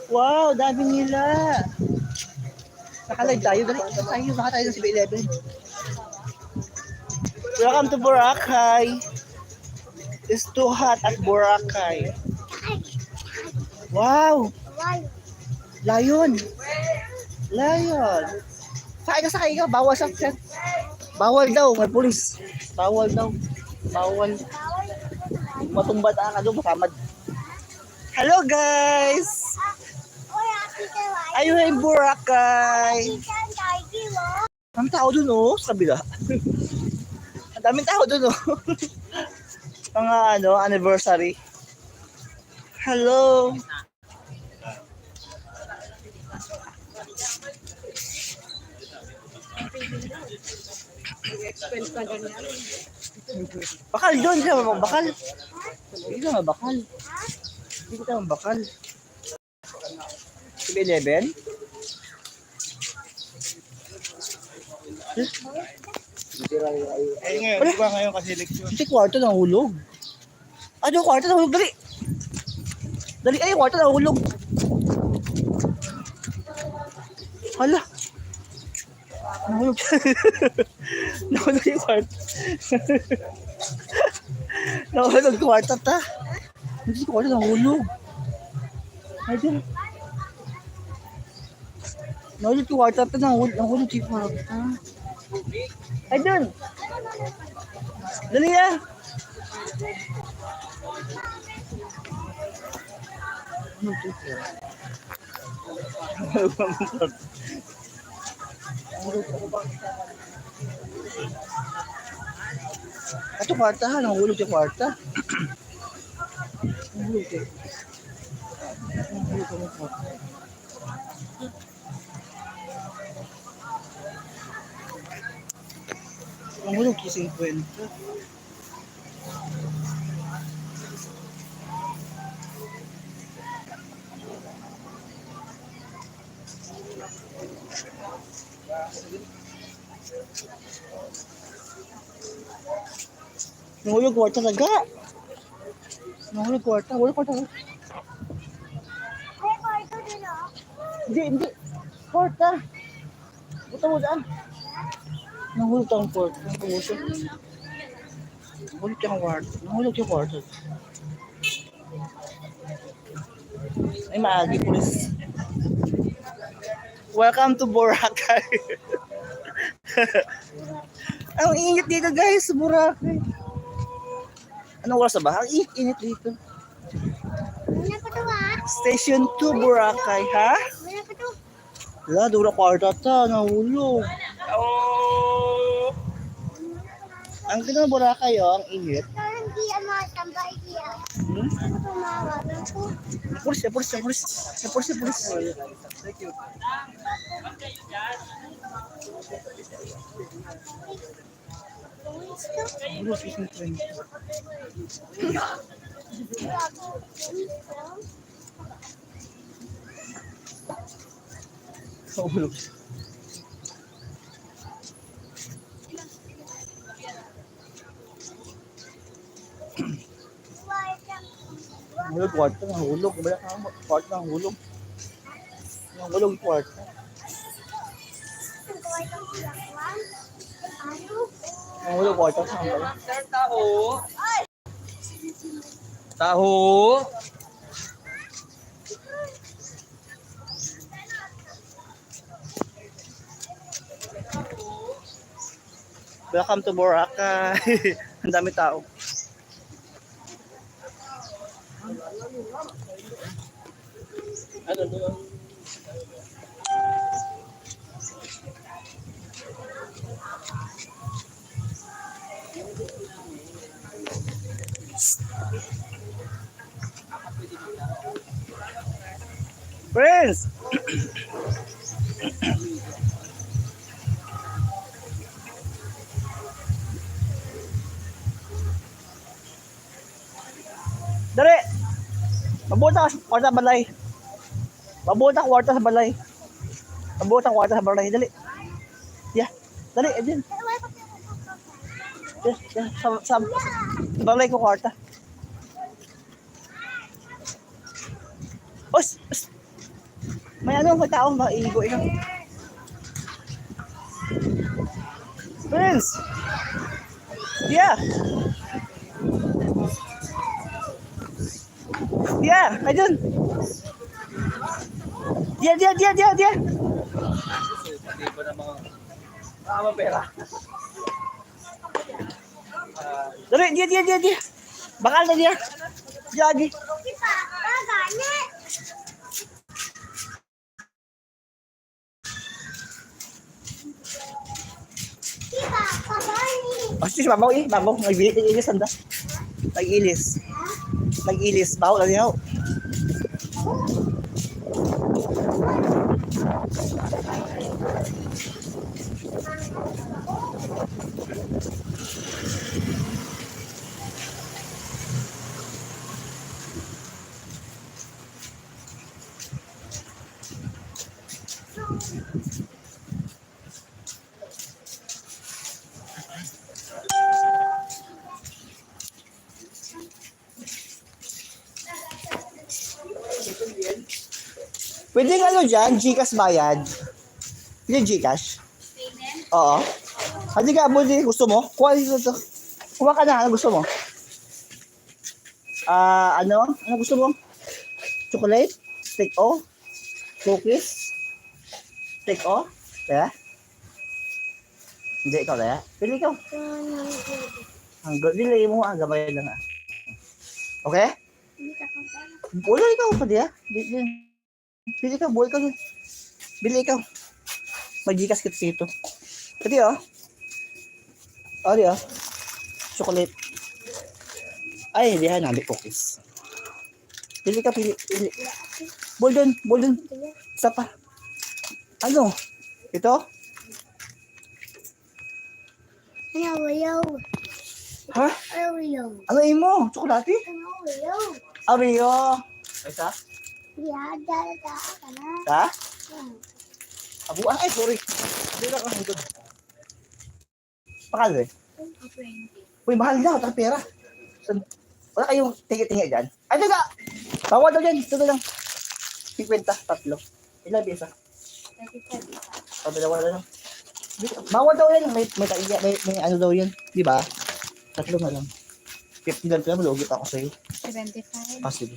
Wow, dami nila. Nakalive tayo. Dali, tayo. Baka tayo ng 7-Eleven. Welcome to Boracay. It's too hot at Boracay. Wow! Lion! Lion! Sakay ka. Bawal sa chat. Bawal daw. May pulis. Bawal daw. Bawal. Matumba ka doon. Masamad. Hello guys! Ayun ay Boracay. Ang tao doon oh. Sa kabila. Ang daming tao doon oh. Mga anniversary. Hello. Bakal doon siya mabakal. Hindi ka mabakal. Hindi ka mabakal. 7-Eleven? Ngayon, di ba ngayon kasi eleksyon? Hindi, kwarto ng hulog. Ano, kwarto ng hulog? Dali! Dali, ay, kwarto ng hulog. Hala. Nahulog. Nahulog yung kwarto. Nahulog yung kwarto, ta. Hindi yung kwarto ng hulog. Ay, dali. Nahulog yung kwarto, ta. Nahulog yung kwarto. Ay, dun. Dali, ah. Ito kwarta ha, nahulog yung kwarta. Nahulog eh. Nahulog yung kwarta. Nahulog yung 50. Nahulog kwarta talaga. Nahulog kwarta. Nahulog kwarta. Hindi. Kwarta. Buta mo daan. Nahulog ang kwarta. Nahulog yung kwarta. Nahulog yung kwarta. Ay, maagi pulis. Welcome to Boracay. Ang init dito guys, Boracay. Anong oras na ba? Ang init dito. Station 2 Boracay, ha? Wala, dura kwarta ta, nahulog. Oh! Ang ganda ng Boracay, oh, ang init. Pulis. Thank you. Nahulog. Nahulog kwarta, nahulog. Kumaya ka ang kwarta, nahulog. Nahulog yung kwarta. Nahulog kwarta, saan ba? Sir, taho. Taho. Welcome to Boracay. Ang dami tao. Friends! Dali! Mabuta ka sa kwarta sa balay. Mabuta ka kwarta sa balay. Mabuta ka kwarta sa balay. Dali. Yeah. Dali, dyan. Sa balay ko kwarta. Os! May ano, may tao, maiigo ikaw. Prince! Yeah! Yeah, ayun! Dia! Hindi ko na mga... Tama pera. Dari, dia! Bakal na dia! Lagi! Oh, sis, babaw eh, babaw. Nag-ilis, anda. Nag-ilis. Nag-ilis, bawo lang yaw. Pwede nga ano dyan, Gcash bayad. Hindi Gcash. Oo. Hindi ka, Budi, gusto mo? Kuha dito to. Kuha ka na, ano gusto mo? Ano? Ano gusto mo? Chocolate? Steak o? Cookies? Steak o? Kaya? Hindi, ikaw kaya? Pili ikaw. Dili mo, gamay lang ah. Okay? Wala ikaw pa diya. Bili ka, buhay ka dun. Bili ikaw. Mag-Gcash kita dito. Pwede oh. Oh, di oh. Chocolate. Ay, hindi ha, nabi cookies. Pili ka, pili. Bolden. Isa pa. Ano? Ito? Oreo. Ha? Oreo. Ano imo? Chocolate? Oreo. Oreo. Isa? Yeah, da. Ha? Abuan, ay sorry. Hindi na ka hanggang. Pakal eh. Uy, mahal na, taka pera. Wala kayong tingi-tingi dyan. Ay, taga! Bawal daw dyan, ito lang. 50, tatlo. Ilan bisa? 35. Dalawa na lang. Bawal daw yan, may ano daw yan. Di ba? Tatlo na lang. 50 lang pala, malugit ako sa'yo. 75. Ah, sige.